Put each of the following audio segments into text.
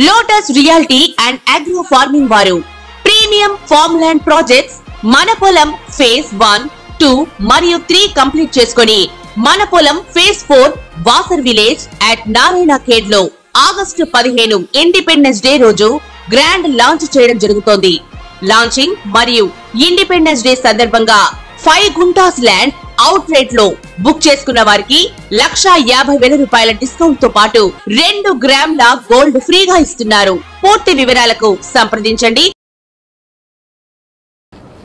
Lotus reality and agro farming వారు premium farm land projects మన పొలం ఫేజ్ 1, 2 మరియు 3 కంప్లీట్ చేసుకొని మన పొలం phase 4 Wasar village at Narayana Khed లో ఆగస్టు 15 ఇండిపెండెన్స్ డే రోజు గ్రాండ్ లాంచ్ చేయడం జరుగుతోంది. లాంచింగ్ మరియు ఇండిపెండెన్స్ డే సందర్భంగా 5 గుంటాస్ ల్యాండ్ అవుట్ రేట్ లో బుక్ చేసుకున్న వారికి 1,50,000 రూపాయల డిస్కౌంట్ తో పాటు 2 గ్రాముల గోల్డ్ ఫ్రీగా ఇస్తున్నారు. పూర్తి వివరాలకు సంప్రదించండి.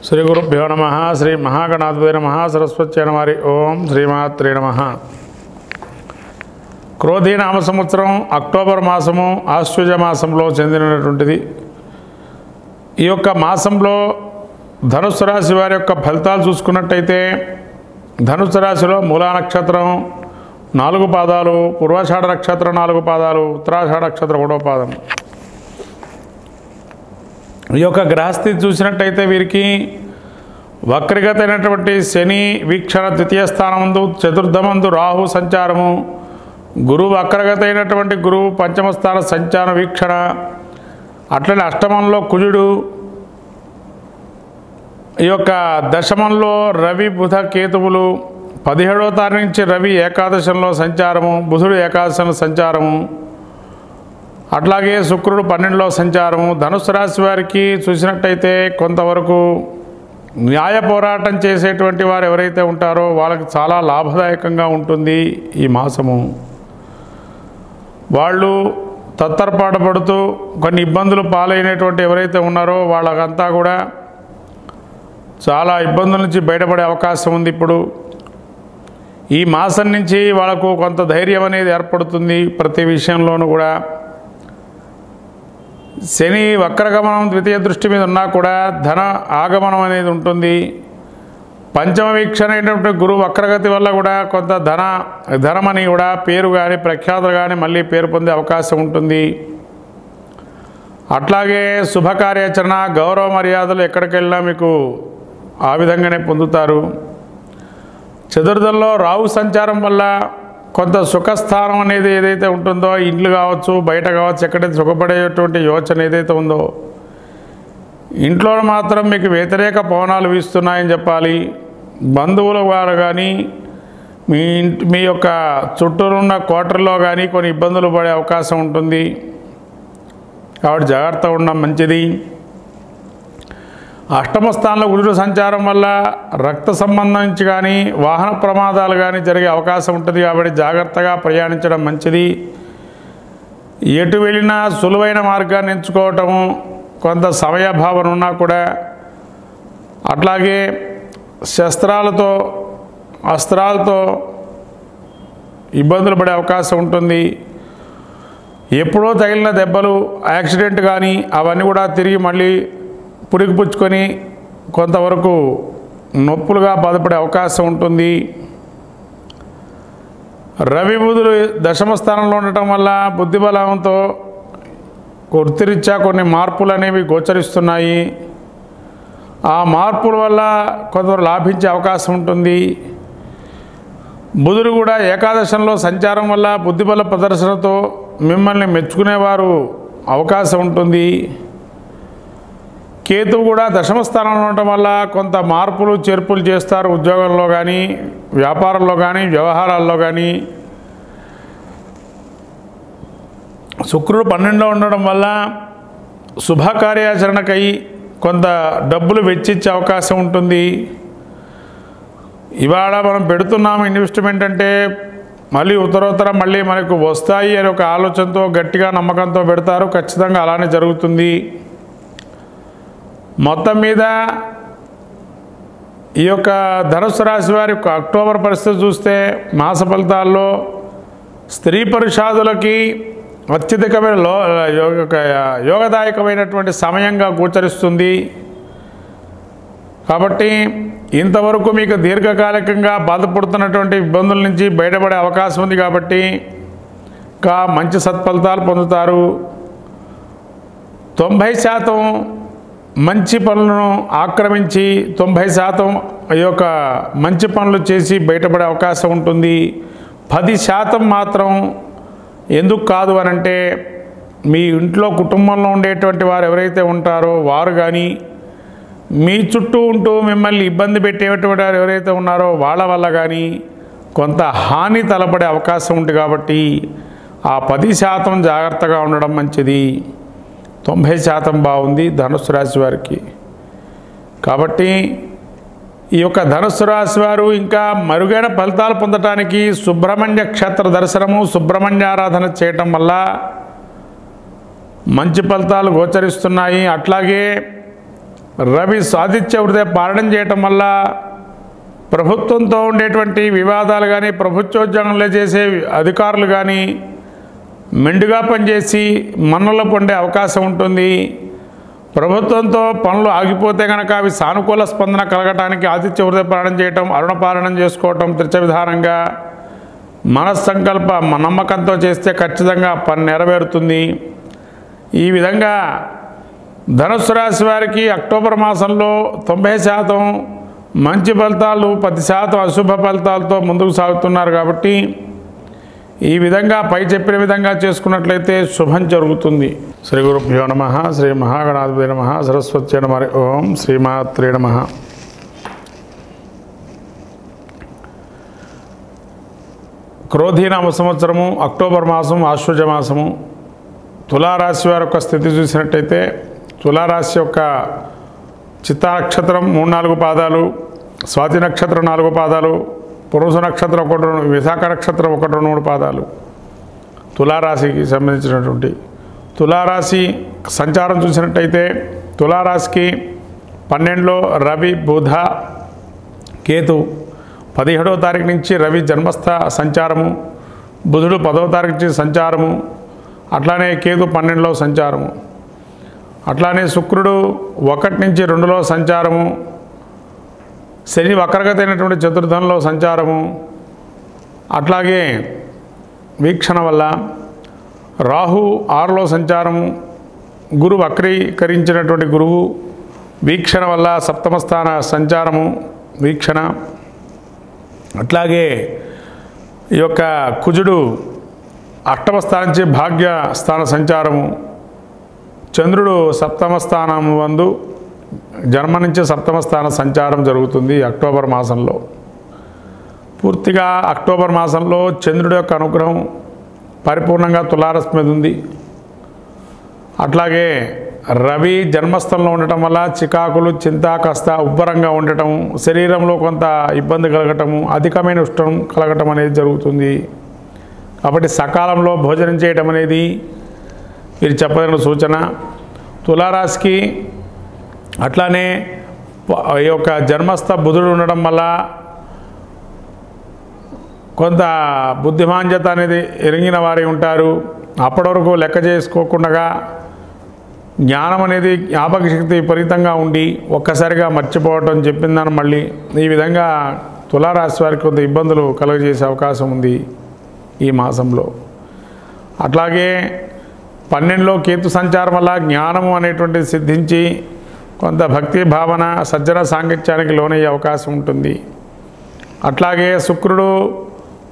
శ్రీ గురుభ్యో నమః. శ్రీ మహాగణాధిపతి నమః. సరస్వత్యై నమః. ఓం శ్రీమాత్రే నమః. క్రోధీ నామ సంవత్సరం అక్టోబర్ మాసము ఆశ్వజ మాసంలో చెందినటువంటిది. ఈ యొక్క మాసంలో ధనుస్సు రాశి వారి యొక్క ఫలితాలు చూసుకున్నట్టయితే ధనుస్సు రాశిలో మూలా నక్షత్రం 4 పాదాలు, పూర్వాషాఢ నక్షత్రం 4 పాదాలు, ఉత్తరాషాఢ నక్షత్రం 1వ పాదం. ఈ యొక్క గ్రహస్థితి చూసినట్టయితే వీరికి వక్రగత అయినటువంటి శని వీక్షణ ద్వితీయ స్థానమందు, చతుర్థమందు రాహు సంచారము, గురువు వక్రగత అయినటువంటి గురువు పంచమ స్థాన సంచార వీక్షణ, అట్లనే అష్టమంలో కుజుడు, ఈ యొక్క దశమంలో రవి బుధ కేతువులు, 17వ తారీఖు నుంచి రవి ఏకాదశంలో సంచారము, బుధుడు ఏకాదశంలో సంచారము, అట్లాగే శుక్రుడు 12లో సంచారము. ధనుస్సు రాశి వారికి చూసినట్టయితే కొంతవరకు న్యాయ పోరాటం చేసేటువంటి వారు ఎవరైతే ఉంటారో వాళ్ళకి చాలా లాభదాయకంగా ఉంటుంది ఈ మాసము. వాళ్ళు తత్తరపాటు పడుతూ కొన్ని ఇబ్బందులు పాలైనటువంటి ఎవరైతే ఉన్నారో వాళ్ళకంతా కూడా చాలా ఇబ్బందుల నుంచి బయటపడే అవకాశం ఉంది. ఇప్పుడు ఈ మాసం నుంచి వాళ్ళకు కొంత ధైర్యం అనేది ఏర్పడుతుంది. ప్రతి విషయంలోనూ కూడా శని వక్రగమనం ద్వితీయ దృష్టి మీద ఉన్నా కూడా ధన ఆగమనం అనేది ఉంటుంది. పంచమ వీక్షణ అయినటువంటి గురువు వక్రగతి వల్ల కూడా కొంత ధనమని కూడా పేరు కానీ ప్రఖ్యాతులు కానీ మళ్ళీ పేరు పొందే అవకాశం ఉంటుంది. అట్లాగే శుభకార్యాచరణ గౌరవ మర్యాదలు ఎక్కడికి వెళ్ళినా మీకు ఆ విధంగానే పొందుతారు. చతుర్థంలో రాహు సంచారం వల్ల కొంత సుఖస్థానం అనేది ఏదైతే ఉంటుందో ఇండ్లు కావచ్చు బయట కావచ్చు ఎక్కడైతే సుఖపడేటువంటి యోచన ఏదైతే ఉందో ఇంట్లో మాత్రం మీకు వ్యతిరేక పవనాలు వీస్తున్నాయని చెప్పాలి. బంధువుల వారు కానీ మీ యొక్క చుట్టూరున్న కోటర్లో కానీ కొన్ని ఇబ్బందులు పడే అవకాశం ఉంటుంది. కాబట్టి జాగ్రత్త ఉండడం మంచిది. అష్టమ స్థానంలో కుజుడు సంచారం వల్ల రక్త సంబంధం నుంచి కానీ వాహన ప్రమాదాలు కానీ జరిగే అవకాశం ఉంటుంది. కాబట్టి జాగ్రత్తగా ప్రయాణించడం మంచిది. ఎటు వెళ్ళినా సులువైన మార్గాన్ని ఎంచుకోవటము, కొంత సమయభావన ఉన్నా కూడా అట్లాగే శస్త్రాలతో అస్త్రాలతో ఇబ్బందులు పడే అవకాశం ఉంటుంది. ఎప్పుడో తగిలిన దెబ్బలు యాక్సిడెంట్ కానీ అవన్నీ కూడా తిరిగి మళ్ళీ పురిగిపుచ్చుకొని కొంతవరకు నొప్పులుగా బాధపడే అవకాశం ఉంటుంది. రవి బుధులు దశమ స్థానంలో ఉండటం వల్ల బుద్ధిబలంతో వృత్తిరీత్యా కొన్ని మార్పులు అనేవి గోచరిస్తున్నాయి. ఆ మార్పుల వల్ల కొంతవరకు లాభించే అవకాశం ఉంటుంది. బుధుడు కూడా ఏకాదశంలో సంచారం వల్ల బుద్ధిబల ప్రదర్శనతో మిమ్మల్ని మెచ్చుకునేవారు అవకాశం ఉంటుంది. కేతువు కూడా దశమ స్థానంలో ఉండటం వల్ల కొంత మార్పులు చేర్పులు చేస్తారు. ఉద్యోగంలో కానీ వ్యాపారంలో కానీ వ్యవహారాల్లో కానీ. శుక్రుడు 12లో ఉండడం వల్ల శుభకార్యాచరణకై కొంత డబ్బులు వెచ్చించే అవకాశం ఉంటుంది. ఇవాళ మనం పెడుతున్నాము ఇన్వెస్ట్మెంట్ అంటే మళ్ళీ ఉత్తరోత్తర మళ్ళీ మనకు వస్తాయి అనే ఒక ఆలోచనతో గట్టిగా నమ్మకంతో పెడతారు. ఖచ్చితంగా అలానే జరుగుతుంది. మొత్తం మీద ఈ యొక్క ధనుస్సు రాశి వారి యొక్క అక్టోబర్ పరిస్థితి చూస్తే మాస ఫలితాల్లో స్త్రీ పురుషాదులకి అత్యధికమైన యోగదాయకమైనటువంటి సమయంగా గోచరిస్తుంది. కాబట్టి ఇంతవరకు మీకు దీర్ఘకాలికంగా బాధపడుతున్నటువంటి ఇబ్బందుల నుంచి బయటపడే అవకాశం ఉంది. కాబట్టి ఇంకా మంచి సత్ఫలితాలు పొందుతారు. 90% మంచి పనులను ఆక్రమించి 90% ఈ యొక్క మంచి పనులు చేసి బయటపడే అవకాశం ఉంటుంది. 10% మాత్రం ఎందుకు కాదు అనంటే మీ ఇంట్లో కుటుంబంలో ఉండేటువంటి వారు ఎవరైతే ఉంటారో వారు కానీ, మీ చుట్టూ ఉంటూ మిమ్మల్ని ఇబ్బంది పెట్టేటువంటి వారు ఎవరైతే ఉన్నారో వాళ్ళ వల్ల కానీ కొంత హాని తలపడే అవకాశం ఉంది. కాబట్టి ఆ 10% జాగ్రత్తగా ఉండడం మంచిది. 90% బాగుంది ధనుస్సు రాశి వారికి. కాబట్టి ఈ యొక్క ధనుస్సు రాశి వారు ఇంకా మరుగైన ఫలితాలు పొందటానికి సుబ్రహ్మణ్య క్షేత్ర దర్శనము, సుబ్రహ్మణ్య ఆరాధన చేయటం వల్ల మంచి ఫలితాలు గోచరిస్తున్నాయి. అట్లాగే రవి సాధిత్య హృదయ పాలన చేయటం వల్ల ప్రభుత్వంతో ఉండేటువంటి వివాదాలు కానీ, ప్రభుత్వోద్యోగంలో చేసే అధికారులు కానీ మెండుగా పనిచేసి మన్నలు పొందే అవకాశం ఉంటుంది. ప్రభుత్వంతో పనులు ఆగిపోతే కనుక అవి సానుకూల స్పందన కలగటానికి ఆదిత్య హృదయ పాలన చేయటం, అరుణ పాలనం చేసుకోవటం త్రిచ విధానంగా మనస్సంకల్ప నమ్మకంతో చేస్తే ఖచ్చితంగా పని నెరవేరుతుంది. ఈ విధంగా ధనుస్సు రాశి వారికి అక్టోబర్ మాసంలో 90% మంచి ఫలితాలు, 10% అశుభ ఫలితాలతో ముందుకు సాగుతున్నారు. కాబట్టి ఈ విధంగా పై చెప్పిన విధంగా చేసుకున్నట్లయితే శుభం జరుగుతుంది. శ్రీ గురుభ్యో నమః. శ్రీ మహాగణాధిపతి నమః. సరస్వత్యై నమః. ఓం శ్రీమాత్రే నమః. క్రోధీనామ సంవత్సరము అక్టోబర్ మాసం ఆశ్వజ మాసము. తులారాశి వారి యొక్క స్థితి చూసినట్టయితే తులారాశి యొక్క చిత్తా నక్షత్రం 3-4 పాదాలు, స్వాతి నక్షత్రం 4 పాదాలు, పురుష నక్షత్రం 1, విశాఖ నక్షత్రం 1-3 పాదాలు తులారాశికి సంబంధించినటువంటి. తులారాశి సంచారం చూసినట్టయితే తులారాశికి 12లో రవి, బుధ, కేతు. 17వ తారీఖు నుంచి రవి జన్మస్థ సంచారము, బుధుడు 10వ తారీఖు నుంచి సంచారము, అట్లానే కేతు 12లో సంచారము, అట్లానే శుక్రుడు 1 నుంచి 2లో సంచారము, శని వక్రగతి అయినటువంటి చతుర్థంలో సంచారము, అట్లాగే వీక్షణ వల్ల రాహు 6లో సంచారము, గురు వక్రీకరించినటువంటి గురువు వీక్షణ వల్ల సప్తమ స్థాన సంచారము వీక్షణ, అట్లాగే ఈ యొక్క కుజుడు 8వ స్థానం నుంచి భాగ్య స్థాన సంచారము, చంద్రుడు సప్తమ స్థానం వందు జన్మ నుంచి సప్తమ స్థాన సంచారం జరుగుతుంది అక్టోబర్ మాసంలో. పూర్తిగా అక్టోబర్ మాసంలో చంద్రుడి యొక్క అనుగ్రహం పరిపూర్ణంగా తులారాశి మీద ఉంది. అట్లాగే రవి జన్మస్థలంలో ఉండటం వల్ల చికాకులు, చింత, కాస్త ఉబ్బరంగా ఉండటం, శరీరంలో కొంత ఇబ్బంది కలగటము, అధికమైన ఉష్ణం కలగటం అనేది జరుగుతుంది. కాబట్టి సకాలంలో భోజనం చేయటం అనేది మీరు చెప్పదగిన సూచన. తులారాశికి అట్లానే ఈ యొక్క జన్మస్థ బుధుడు ఉండడం వల్ల కొంత బుద్ధిమాంద్యత అనేది ఎరిగిన వారి ఉంటారు. అప్పటి వరకు లెక్క చేసుకోకుండా జ్ఞానం అనేది జ్ఞాపక శక్తి విపరీతంగా ఉండి ఒక్కసారిగా మర్చిపోవటం, చెప్పిందని మళ్ళీ ఈ విధంగా తులారాశి వారికి కొంత ఇబ్బందులు కలుగజేసే అవకాశం ఉంది ఈ మాసంలో. అట్లాగే 12లో కేతు సంచారం వల్ల జ్ఞానము అనేటువంటిది సిద్ధించి కొంత భక్తి భావన, సజ్జన సాంగత్యానికి లోనయ్యే అవకాశం ఉంటుంది. అట్లాగే శుక్రుడు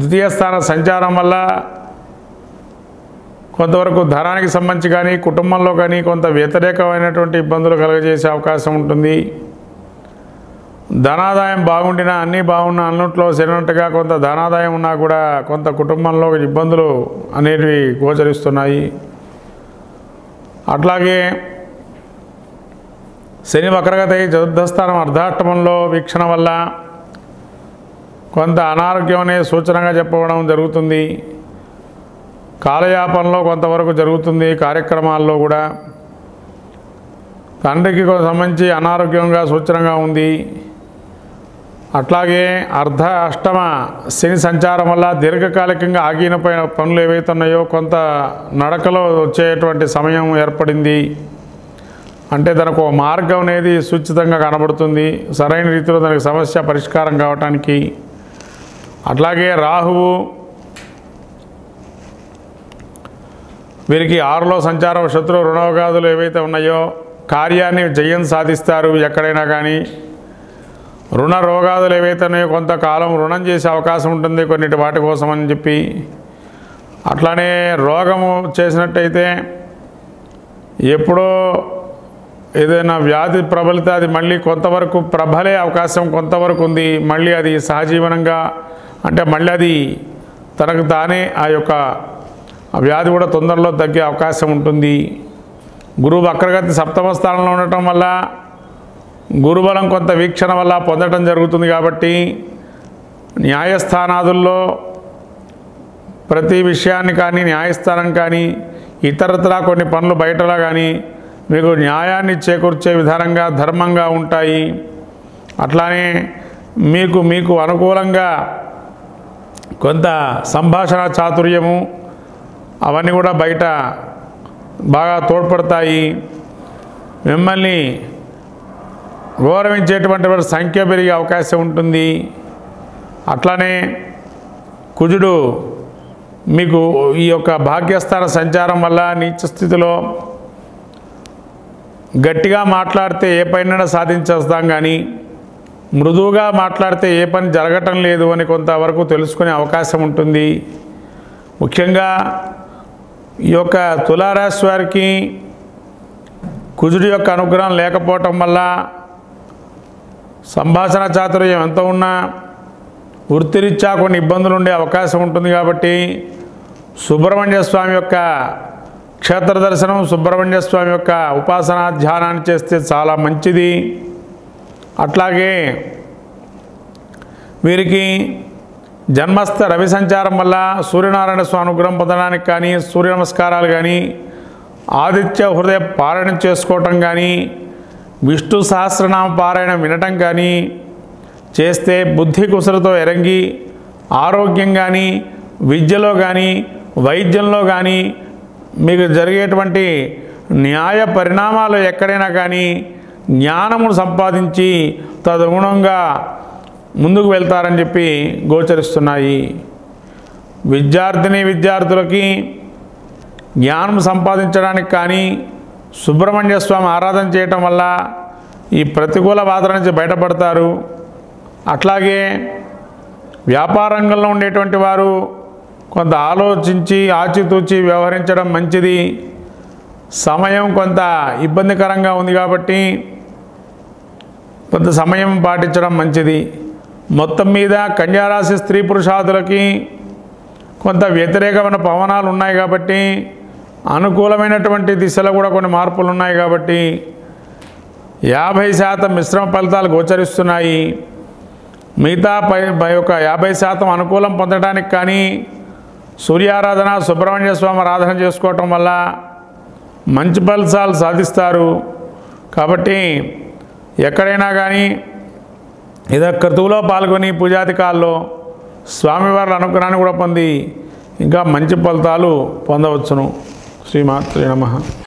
2వ స్థాన సంచారం వల్ల కొంతవరకు ధనానికి సంబంధించి కానీ, కుటుంబంలో కానీ కొంత వ్యతిరేకమైనటువంటి ఇబ్బందులు కలుగజేసే అవకాశం ఉంటుంది. ధనాదాయం బాగుండినా, అన్నీ బాగున్నా, అన్నింటిలో సరినట్టుగా కొంత ధనాదాయం ఉన్నా కూడా కొంత కుటుంబంలో ఇబ్బందులు అనేవి గోచరిస్తున్నాయి. అట్లాగే శని వక్రగతి చతుర్థ స్థానం అర్ధాష్టమంలో వీక్షణ వల్ల కొంత అనారోగ్యం అనే సూచనగా చెప్పడం జరుగుతుంది. కాలయాపనలో కొంతవరకు జరుగుతుంది. కార్యక్రమాల్లో కూడా తండ్రికి సంబంధించి అనారోగ్యంగా సూచనగా ఉంది. అట్లాగే అర్ధ అష్టమ శని సంచారం వల్ల దీర్ఘకాలికంగా ఆగిపోయిన పనులు ఏవైతే ఉన్నాయో కొంత నడకలో వచ్చేటువంటి సమయం ఏర్పడింది. అంటే దానికి ఒక మార్గం అనేది సూచితంగా కనబడుతుంది, సరైన రీతిలో దానికి సమస్య పరిష్కారం కావటానికి. అట్లాగే రాహువు వీరికి 6లో సంచారం, శత్రు రుణోగాదులు ఏవైతే ఉన్నాయో కార్యాన్ని జయం సాధిస్తారు. ఎక్కడైనా కానీ రుణ రోగాదులు ఏవైతే ఉన్నాయో కొంతకాలం రుణం చేసే అవకాశం ఉంటుంది కొన్నిటి వాటి కోసం అని చెప్పి. అట్లానే రోగము చేసినట్టయితే ఎప్పుడో ఏదైనా వ్యాధి ప్రబలితే అది మళ్ళీ కొంతవరకు ప్రబలే అవకాశం కొంతవరకు ఉంది. మళ్ళీ అది సహజీవనంగా అంటే మళ్ళీ అది తనకు తానే ఆ యొక్క వ్యాధి కూడా తొందరలో తగ్గే అవకాశం ఉంటుంది. గురువు వక్రగతి సప్తమ స్థానంలో ఉండటం వల్ల గురుబలం కొంత వీక్షణ వల్ల పొందడం జరుగుతుంది. కాబట్టి న్యాయస్థానాదుల్లో ప్రతి విషయాన్ని కానీ న్యాయస్థానం కానీ ఇతరత్రా కొన్ని పనులు బయటలా కానీ మీకు న్యాయాన్ని చేకూర్చే విధానంగా ధర్మంగా ఉంటాయి. అట్లానే మీకు అనుకూలంగా కొంత సంభాషణ చాతుర్యము అవన్నీ కూడా బయట బాగా తోడ్పడతాయి. మిమ్మల్ని గౌరవించేటువంటి వారి సంఖ్య పెరిగే అవకాశం ఉంటుంది. అట్లానే కుజుడు మీకు ఈ యొక్క భాగ్యస్థాన సంచారం వల్ల నీచ స్థితిలో గట్టిగా మాట్లాడితే ఏ పైన సాధించేస్తాం, కానీ మృదువుగా మాట్లాడితే ఏ పని జరగటం లేదు అని కొంతవరకు తెలుసుకునే అవకాశం ఉంటుంది. ముఖ్యంగా ఈ యొక్క తులారాశి వారికి కుజుడి యొక్క అనుగ్రహం లేకపోవటం వల్ల సంభాషణ చాతుర్యం ఎంత ఉన్నా వృత్తిరీత్యా కొన్ని ఇబ్బందులు ఉండే అవకాశం ఉంటుంది. కాబట్టి సుబ్రహ్మణ్య స్వామి యొక్క క్షేత్ర దర్శనం, సుబ్రహ్మణ్య స్వామి యొక్క ఉపాసనా ధ్యానాన్ని చేస్తే చాలా మంచిది. అట్లాగే వీరికి జన్మస్థ రవి సంచారం వల్ల సూర్యనారాయణ స్వామి అనుగ్రహం పొందడానికి కానీ, సూర్య నమస్కారాలు కానీ, ఆదిత్య హృదయ పారాయణం చేసుకోవటం కానీ, విష్ణు సహస్రనామ పారాయణం వినటం కానీ చేస్తే బుద్ధి కుసరతో ఎరంగి ఆరోగ్యం కానీ, విద్యలో కానీ, వైద్యంలో కానీ మీకు జరిగేటువంటి న్యాయ పరిణామాలు ఎక్కడైనా కానీ జ్ఞానమును సంపాదించి తదనుగుణంగా ముందుకు వెళ్తారని చెప్పి గోచరిస్తున్నాయి. విద్యార్థులకి జ్ఞానం సంపాదించడానికి కానీ సుబ్రహ్మణ్య స్వామి ఆరాధన చేయటం వల్ల ఈ ప్రతికూల బాధల నుంచి బయటపడతారు. అట్లాగే వ్యాపార రంగంలో ఉండేటువంటి వారు కొంత ఆలోచించి ఆచితూచి వ్యవహరించడం మంచిది. సమయం కొంత ఇబ్బందికరంగా ఉంది కాబట్టి కొంత సమయం పాటించడం మంచిది. మొత్తం మీద కన్యారాశి స్త్రీ పురుషాదులకి కొంత వ్యతిరేకమైన పవనాలు ఉన్నాయి కాబట్టి అనుకూలమైనటువంటి దిశలో కూడా కొన్ని మార్పులు ఉన్నాయి కాబట్టి 50% మిశ్రమ ఫలితాలు గోచరిస్తున్నాయి. మిగతా యొక్క 50% అనుకూలం పొందడానికి కానీ సూర్యారాధన, సుబ్రహ్మణ్య స్వామి ఆరాధన చేసుకోవటం వల్ల మంచి ఫలితాలు సాధిస్తారు. కాబట్టి ఎక్కడైనా కానీ ఏదో క్రతువులో పాల్గొని పూజాధికాల్లో స్వామివారి అనుగ్రహాన్ని కూడా పొంది ఇంకా మంచి ఫలితాలు పొందవచ్చును. శ్రీమాత్రే నమః.